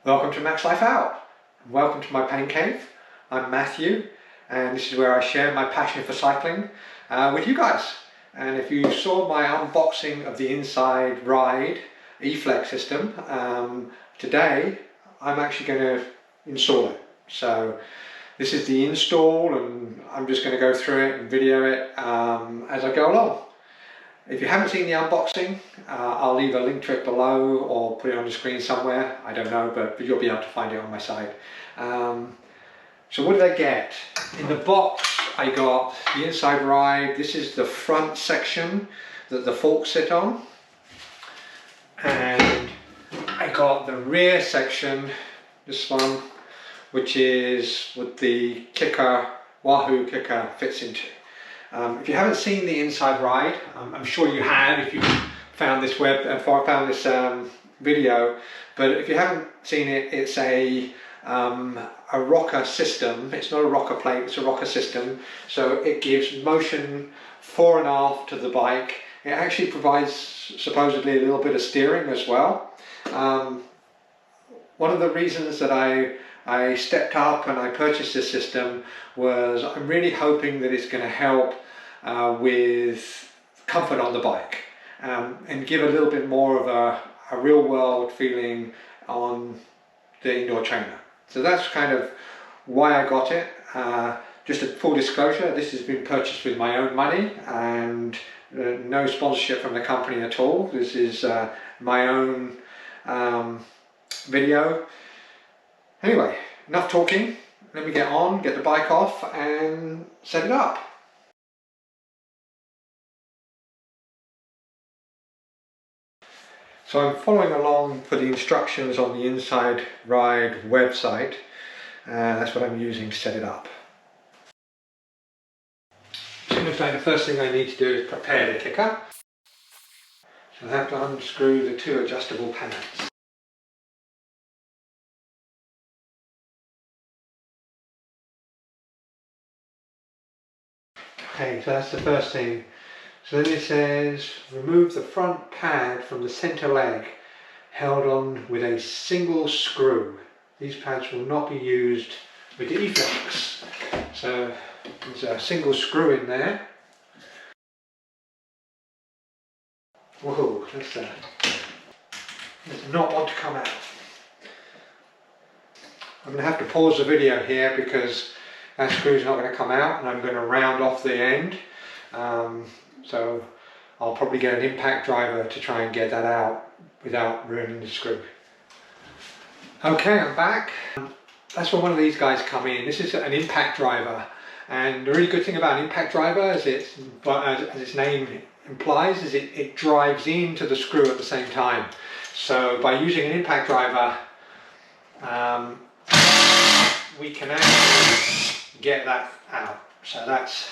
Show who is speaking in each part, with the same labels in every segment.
Speaker 1: Welcome to Max Life Out. Welcome to my pain cave. I'm Matthew, and this is where I share my passion for cycling with you guys. And if you saw my unboxing of the InsideRide E-Flex system, today I'm actually going to install it. So this is the install, and I'm just going to go through it and video it as I go along. If you haven't seen the unboxing, I'll leave a link to it below or put it on the screen somewhere. I don't know, but you'll be able to find it on my site. So what did I get? In the box I got the InsideRide. This is the front section that the forks sit on. And I got the rear section, this one, which is what the Kickr, Wahoo Kickr fits into. If you haven't seen the InsideRide, I'm sure you have if you found this video. But if you haven't seen it, it's a rocker system. It's not a rocker plate; it's a rocker system. So it gives motion fore and aft to the bike. It actually provides supposedly a little bit of steering as well. One of the reasons that I stepped up and I purchased this system was I'm really hoping that it's going to help with comfort on the bike and give a little bit more of a real world feeling on the indoor trainer. So that's kind of why I got it. Just a full disclosure, this has been purchased with my own money and no sponsorship from the company at all. This is my own video. Anyway, enough talking. Let me get on, get the bike off and set it up. So I'm following along for the instructions on the InsideRide website, and that's what I'm using to set it up. So it looks like the first thing I need to do is prepare the Kickr. So I have to unscrew the two adjustable pads. Okay, so that's the first thing. So then it says, remove the front pad from the center leg, held on with a single screw. These pads will not be used with the E-Flex. So there's a single screw in there. Whoa, that's does not want to come out. I'm going to have to pause the video here because that screw's not going to come out, and I'm going to round off the end. So I'll probably get an impact driver to try and get that out without ruining the screw. Okay, I'm back. That's where one of these guys come in. This is an impact driver, and the really good thing about an impact driver, as its name implies, is it drives into the screw at the same time. So by using an impact driver, we can actually get that out. So that's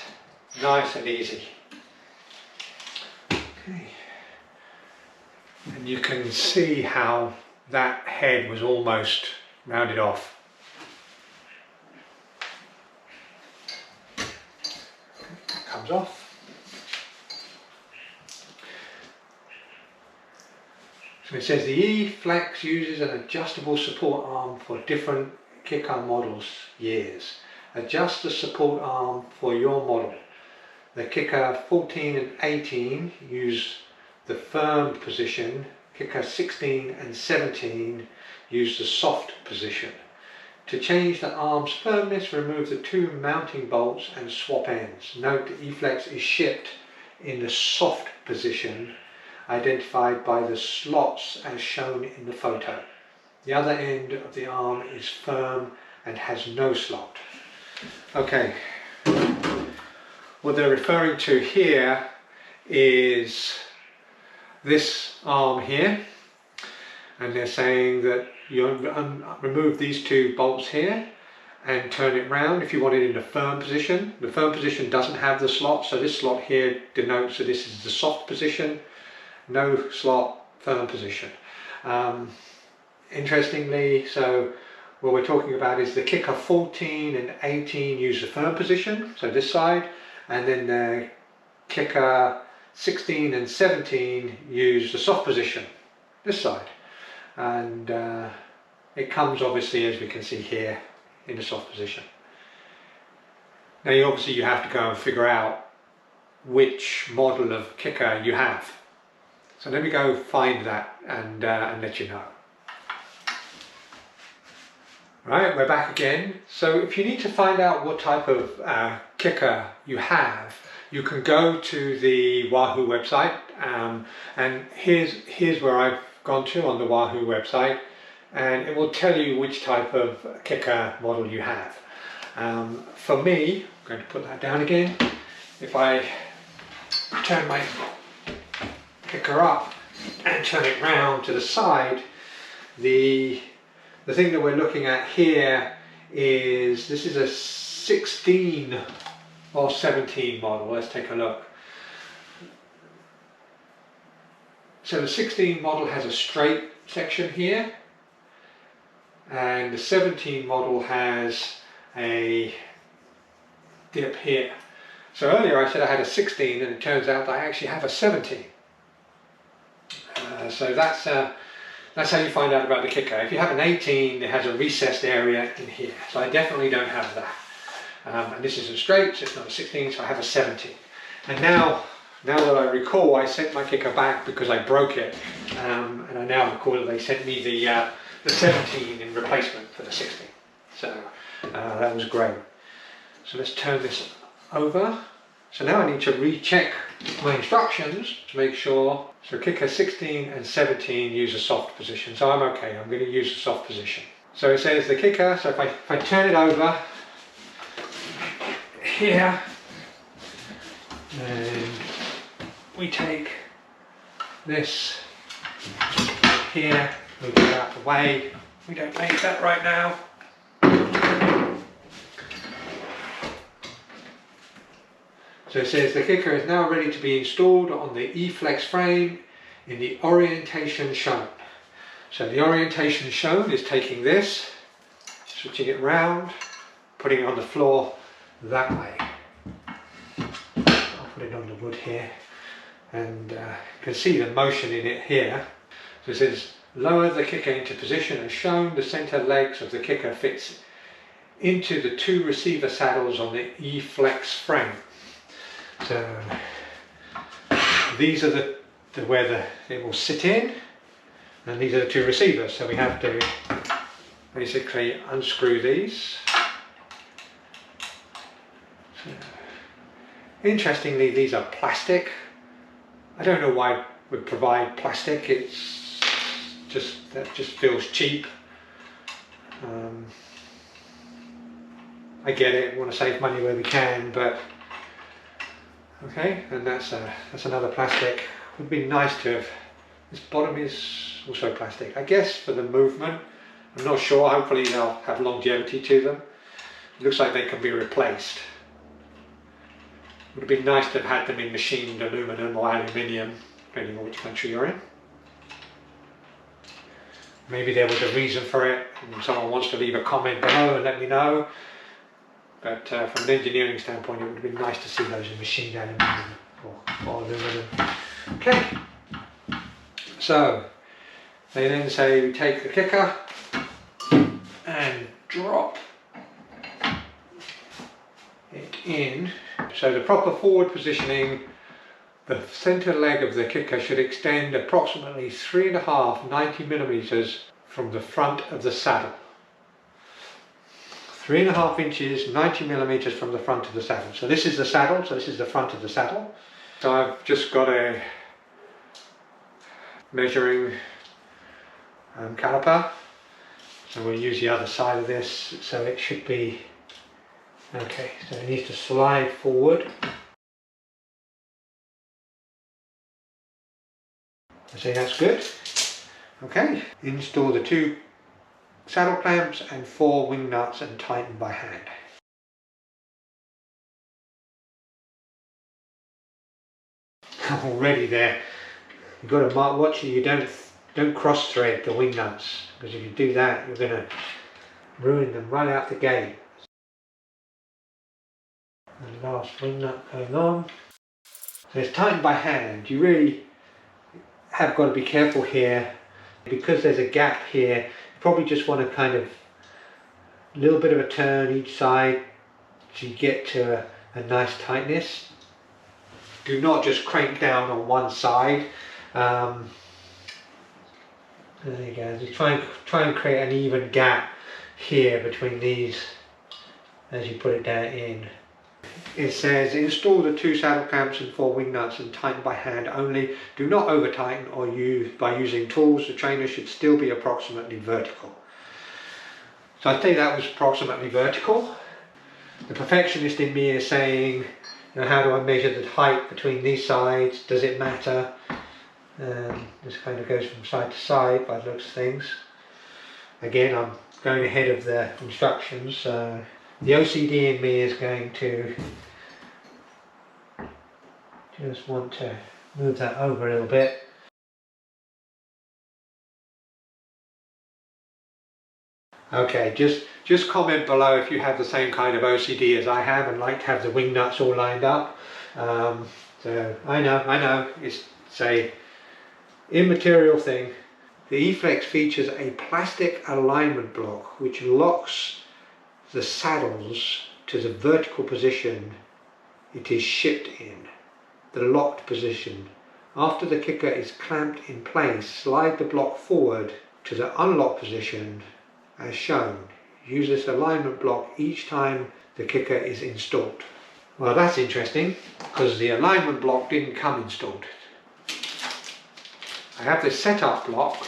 Speaker 1: nice and easy. Okay. And you can see how that head was almost rounded off. That comes off. So it says the E-Flex uses an adjustable support arm for different Kickr models years. Adjust the support arm for your model. The Kickr 14 and 18 use the firm position. Kickr 16 and 17 use the soft position. To change the arm's firmness, remove the two mounting bolts and swap ends. Note the E-Flex is shipped in the soft position, identified by the slots as shown in the photo. The other end of the arm is firm and has no slot. Okay. What they're referring to here is this arm here, and they're saying that you remove these two bolts here and turn it round if you want it in the firm position. The firm position doesn't have the slot, so this slot here denotes that this is the soft position. No slot, firm position. Interestingly, so what we're talking about is the Kickr 14 and 18 use the firm position, so this side, and then the Kickr 16 and 17 use the soft position, this side. And it comes obviously, as we can see here, in the soft position. Now obviously you have to go and figure out which model of Kickr you have. So let me go find that and let you know. Right, we're back again. So if you need to find out what type of Kickr you have, you can go to the Wahoo website, and here's where I've gone to on the Wahoo website, and it will tell you which type of Kickr model you have. For me, I'm going to put that down again. If I turn my Kickr up and turn it round to the side, the thing that we're looking at here is, this is a 16 or 17 model. Let's take a look. So the 16 model has a straight section here, and the 17 model has a dip here. So earlier I said I had a 16, and it turns out that I actually have a 17. So that's how you find out about the Kickr. If you have an 18, it has a recessed area in here. So I definitely don't have that. And this isn't straight, so it's not a 16, so I have a 17. And now that I recall, I sent my Kickr back because I broke it. And I now recall that they sent me the 17 in replacement for the 16. So that was great. So let's turn this over. So now I need to recheck my instructions to make sure. So Kickr 16 and 17 use a soft position. So I'm okay, I'm going to use a soft position. So it says the Kickr, so if I turn it over here, and we take this here, move it out of the way. We don't need that right now. So it says the Kickr is now ready to be installed on the E-Flex frame in the orientation shown. So the orientation shown is taking this, switching it round, putting it on the floor that way. I'll put it on the wood here, and you can see the motion in it here. So it says lower the Kickr into position as shown. The center legs of the Kickr fits into the two receiver saddles on the E-Flex frame. So these are where it will sit in, and these are the two receivers. So we have to basically unscrew these. So, interestingly, these are plastic. I don't know why we provide plastic. That just feels cheap. I get it. We want to save money where we can, but. Okay, and that's another plastic. Would be nice to have, this bottom is also plastic. I guess for the movement, I'm not sure, hopefully they'll have longevity to them. It looks like they can be replaced. It would be nice to have had them in machined aluminum or aluminium, depending on which country you're in. Maybe there was a reason for it, and someone wants to leave a comment below and let me know. But from an engineering standpoint, it would have been nice to see those in machined aluminium or aluminum. Okay, so they then say we take the Kickr and drop it in. So the proper forward positioning, the center leg of the Kickr should extend approximately 3.5 90mm from the front of the saddle. 3.5 inches, 90mm from the front of the saddle. So this is the saddle, so this is the front of the saddle. So I've just got a measuring caliper. So we'll use the other side of this, so it should be, okay, so it needs to slide forward. I say that's good. Okay, install the 2 saddle clamps and 4 wing nuts and tighten by hand. Already there, you've got to watch it, you don't cross thread the wing nuts, because if you do that you're going to ruin them right out the gate. And the last wing nut going on. So it's tightened by hand. You really have got to be careful here, because there's a gap here. Probably just want to kind of a little bit of a turn each side so you get to a nice tightness. Do not just crank down on one side. There you go. Just try and create an even gap here between these as you put it down in. It says install the 2 saddle clamps and 4 wing nuts and tighten by hand only. Do not over tighten or by using tools. The trainer should still be approximately vertical. So I'd say that was approximately vertical. The perfectionist in me is saying, you know, how do I measure the height between these sides? Does it matter? This kind of goes from side to side by the looks of things. Again, I'm going ahead of the instructions. So the OCD in me is going to just want to move that over a little bit. Okay, just comment below if you have the same kind of OCD as I have and like to have the wing nuts all lined up. So I know, it's a immaterial thing. The E-Flex features a plastic alignment block which locks the saddles to the vertical position it is shipped in, the locked position. After the Kickr is clamped in place, slide the block forward to the unlocked position as shown. Use this alignment block each time the Kickr is installed. Well, that's interesting because the alignment block didn't come installed. I have this setup block.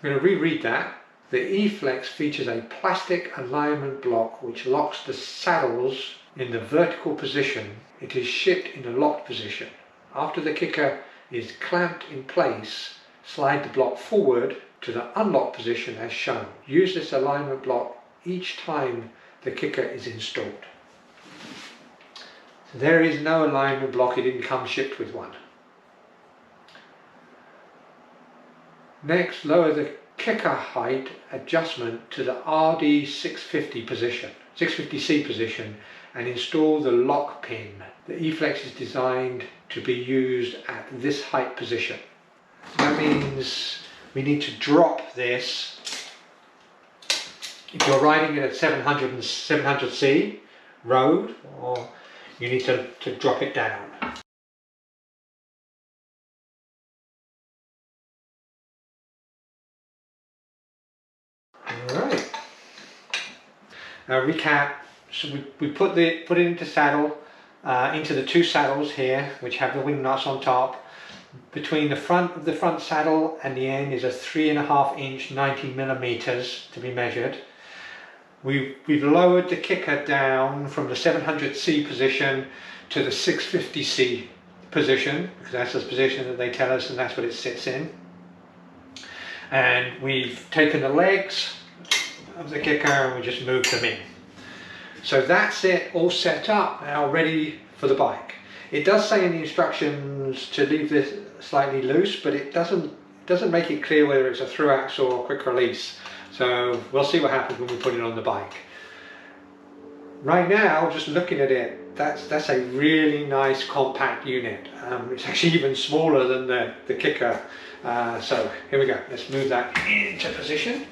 Speaker 1: I'm going to reread that. The E-Flex features a plastic alignment block which locks the saddles in the vertical position. It is shipped in a locked position. After the Kickr is clamped in place, slide the block forward to the unlocked position as shown. Use this alignment block each time the Kickr is installed. So there is no alignment block, it didn't come shipped with one. Next, lower the Kickr height adjustment to the RD650 position, 650C position, and install the lock pin. The E-Flex is designed to be used at this height position. That means we need to drop this. If you're riding it at 700C road, or you need to drop it down. Alright. Now recap. So we put it into saddle, into the 2 saddles here, which have the wing nuts on top. Between the front of the front saddle and the end is a 3.5 inch 90 millimeters to be measured. We've lowered the Kickr down from the 700C position to the 650C position, because that's the position that they tell us and that's what it sits in. And we've taken the legs of the Kickr and we just moved them in. So that's it, all set up now, ready for the bike. It does say in the instructions to leave this slightly loose, but it doesn't make it clear whether it's a through axle or quick release. So we'll see what happens when we put it on the bike. Right now, just looking at it, that's a really nice compact unit. It's actually even smaller than the Kickr. So here we go, let's move that into position.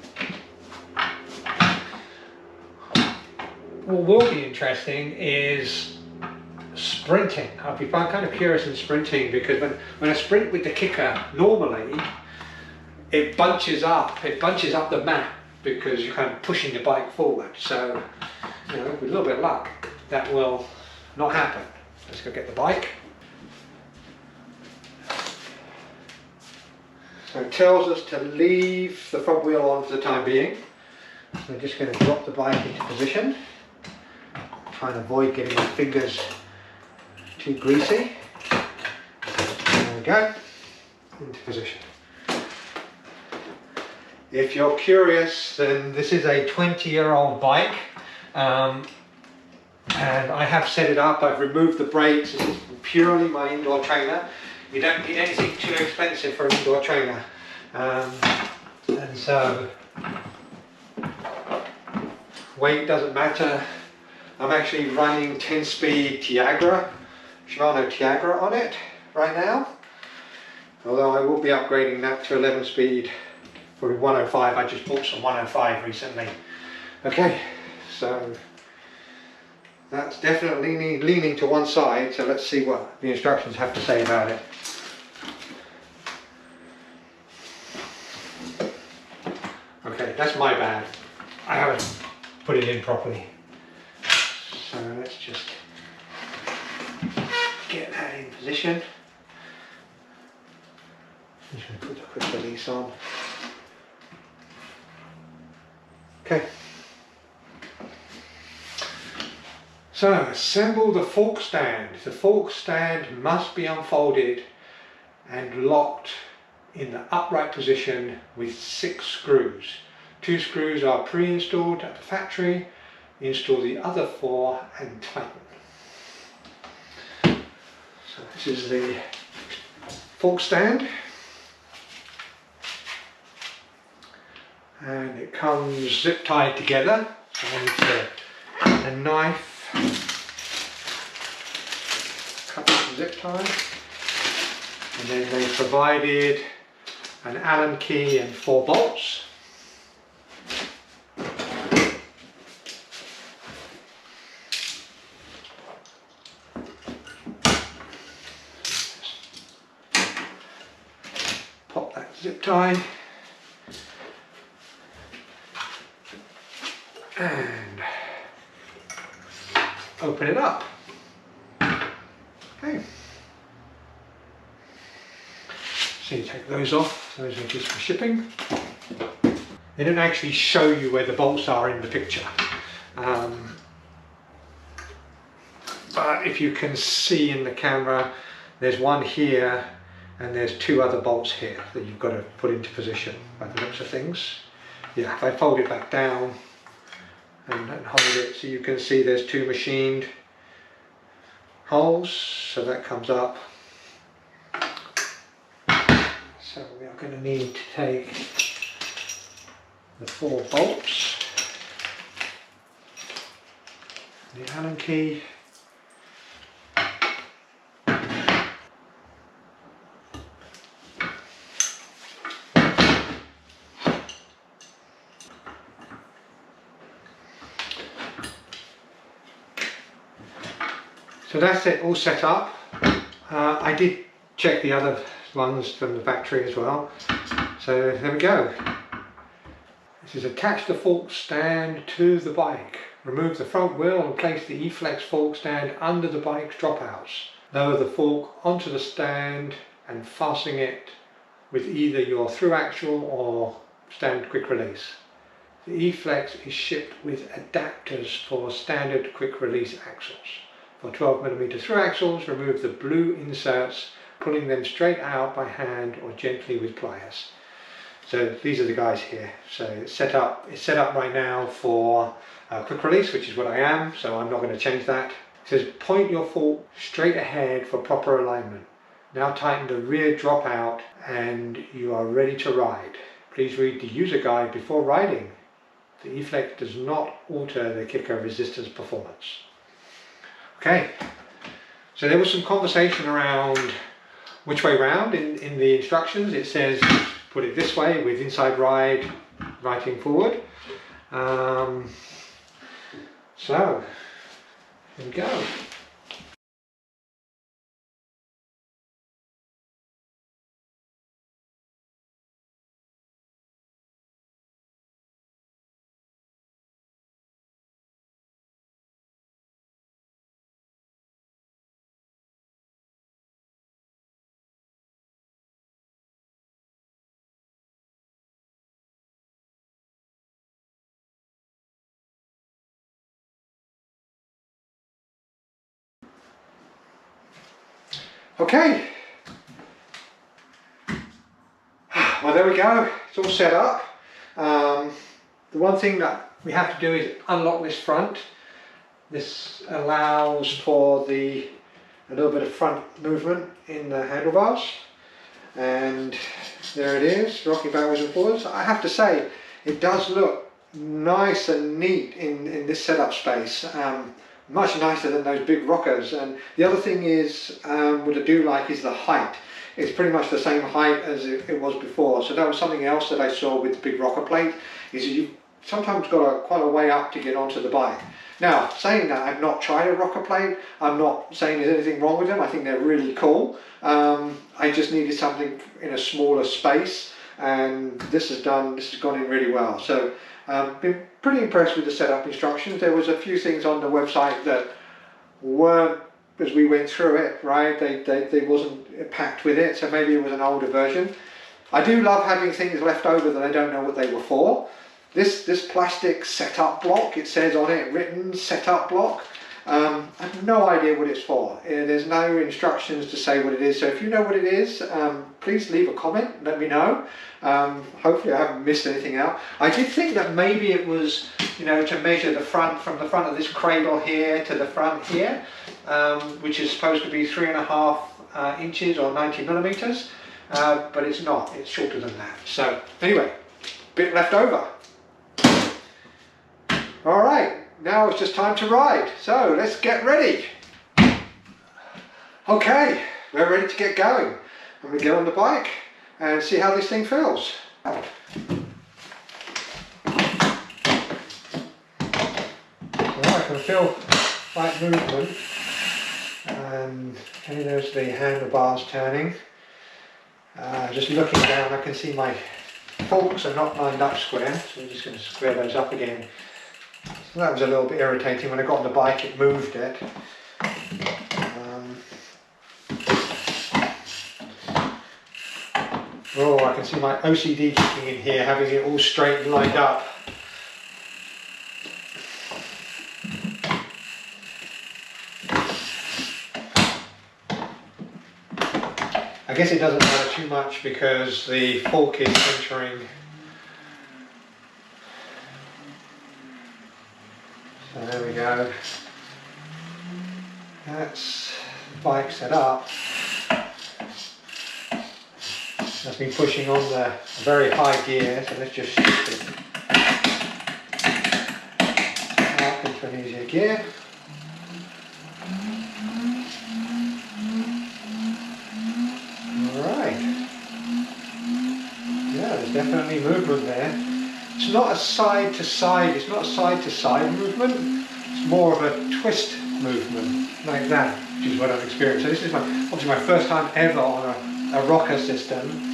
Speaker 1: What will be interesting is sprinting. I'll be kind of curious in sprinting, because when I sprint with the Kickr, normally it bunches up the mat because you're kind of pushing the bike forward. So, you know, with a little bit of luck, that will not happen. Let's go get the bike. So it tells us to leave the front wheel on for the time being. So I'm just going to drop the bike into position. Try and avoid getting my fingers too greasy. There we go, into position. If you're curious, then this is a 20-year-old bike, and I have set it up. I've removed the brakes. This is purely my indoor trainer. You don't need anything too expensive for an indoor trainer, and so weight doesn't matter. I'm actually running 10-speed Shimano Tiagra on it right now, although I will be upgrading that to 11-speed probably 105. I just bought some 105 recently. Okay, so that's definitely leaning to one side, so let's see what the instructions have to say about it. Okay, that's my bad. I haven't put it in properly. So let's just get that in position. I'm just going to put the quick release on. Okay. So assemble the fork stand. The fork stand must be unfolded and locked in the upright position with 6 screws. 2 screws are pre-installed at the factory. Install the other 4 and tighten. So this is the fork stand, and it comes zip tied together. So I need a knife, cut the zip tie, and then they provided an Allen key and 4 bolts. Pop that zip tie and open it up. Okay. So you take those off, those are just for shipping. They don't actually show you where the bolts are in the picture. But if you can see in the camera, there's one here and there's 2 other bolts here that you've got to put into position by the looks of things. Yeah, if I fold it back down and hold it, so you can see there's 2 machined holes, so that comes up. So we are going to need to take the 4 bolts, the Allen key, so that's it, all set up. I did check the other ones from the factory as well. So there we go. This is attach the fork stand to the bike. Remove the front wheel and place the E-Flex fork stand under the bike's dropouts. Lower the fork onto the stand and fasten it with either your through axle or standard quick release. The E-Flex is shipped with adapters for standard quick release axles. For 12mm through axles, remove the blue inserts, pulling them straight out by hand or gently with pliers. So these are the guys here. So it's set up right now for quick release, which is what I am, so I'm not going to change that. It says point your fork straight ahead for proper alignment. Now tighten the rear dropout and you are ready to ride. Please read the user guide before riding. The E-Flex does not alter the Kickr resistance performance. Okay, so there was some conversation around which way round in the instructions. It says put it this way with InsideRide writing forward. So here we go. Okay, well there we go, it's all set up. The one thing that we have to do is unlock this front. This allows for a little bit of front movement in the handlebars, and there it is, rocking backwards and forwards. I have to say, it does look nice and neat in this setup space. Much nicer than those big rockers. And the other thing is, what I do like is the height. it's pretty much the same height as it was before. So that was something else that I saw with the big rocker plate, is that you've sometimes got quite a way up to get onto the bike. Now, saying that, I've not tried a rocker plate. I'm not saying there's anything wrong with them. I think they're really cool. I just needed something in a smaller space, and this has gone in really well. So been pretty impressed with the setup instructions. There was a few things on the website that weren't, as we went through it, right, they wasn't packed with it, so maybe it was an older version. I do love having things left over that I don't know what they were for. This plastic setup block, it says on it, written setup block, I have no idea what it's for. There's no instructions to say what it is, so if you know what it is, please leave a comment, let me know. Hopefully I haven't missed anything out. I did think that maybe it was, you know, to measure the front, from the front of this cradle here to the front here, which is supposed to be 3.5 inches or 90 millimeters, but it's not, it's shorter than that. So anyway, bit left over. All right, now it's just time to ride. So let's get ready. Okay, we're ready to get going. I'm going to get on the bike and see how this thing feels. Well, I can feel slight movement, and there's the handlebars turning. Just looking down, I can see my forks are not lined up square, so I'm just going to square those up again. So that was a little bit irritating. When I got on the bike, it moved it. Oh, I can see my OCD kicking in here, having it all straight and lined up. I guess it doesn't matter too much because the fork is centering. So there we go. That's the bike set up. That's been pushing on the very high gear, so let's just shift it up into an easier gear. Alright. Yeah, there's definitely movement there. It's not a side to side, it's not a side to side movement, it's more of a twist movement, like that, which is what I've experienced. So this is obviously my first time ever on a rocker system.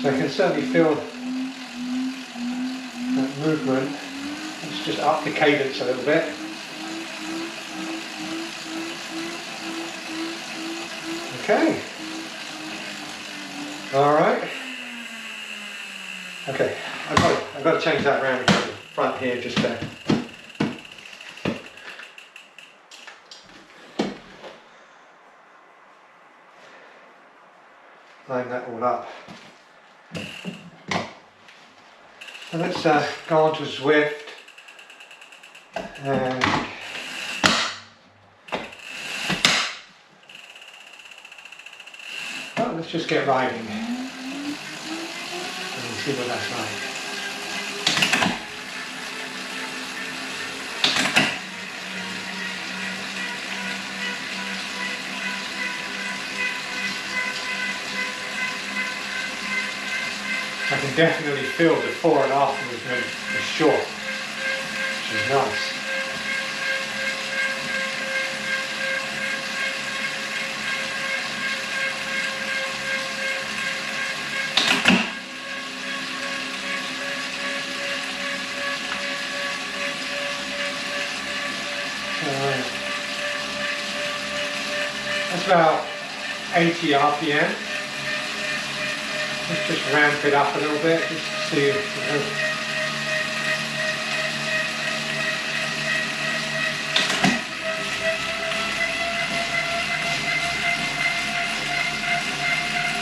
Speaker 1: So I can certainly feel that movement. Let's just up the cadence a little bit. Okay. Alright. Okay, I've got to change that around to the front here just to line that all up. So let's go on to Zwift and well, let's just get riding and see what that's like. I can definitely feel the before and after movement for sure, which is nice. That's about 80 RPM. Let's just ramp it up a little bit, just to see,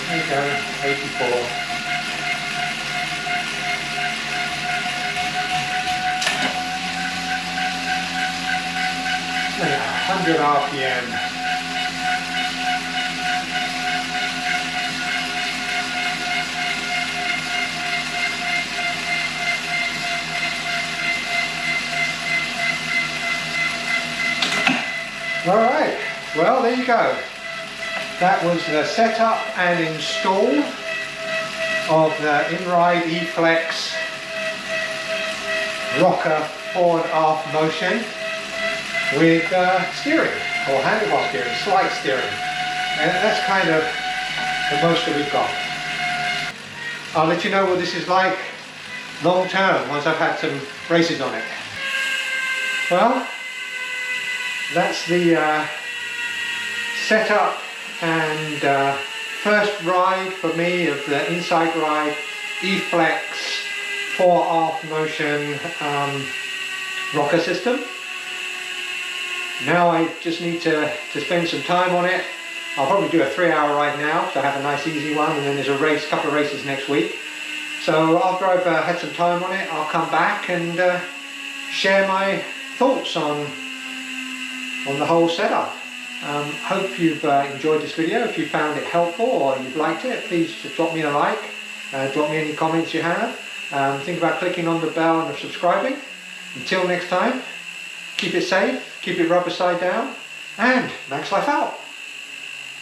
Speaker 1: there you go, 84. Yeah, 100 RPM. Alright, well there you go. that was the setup and install of the InsideRide E-Flex rocker forward aft motion with steering, or handlebar steering, slide steering, and that's kind of the most that we've got. I'll let you know what this is like long term once I've had some races on it. Well, that's the setup and first ride for me of the InsideRide E-Flex fore aft motion rocker system. Now I just need to spend some time on it. I'll probably do a 3-hour ride now, so I have a nice easy one, and then there's a couple of races next week. So after I've had some time on it, I'll come back and share my thoughts on the whole setup. Hope you've enjoyed this video. If you found it helpful or you've liked it, please just drop me a like, drop me any comments you have. Think about clicking on the bell and subscribing. Until next time, keep it safe, keep it rubber side down, and max life out.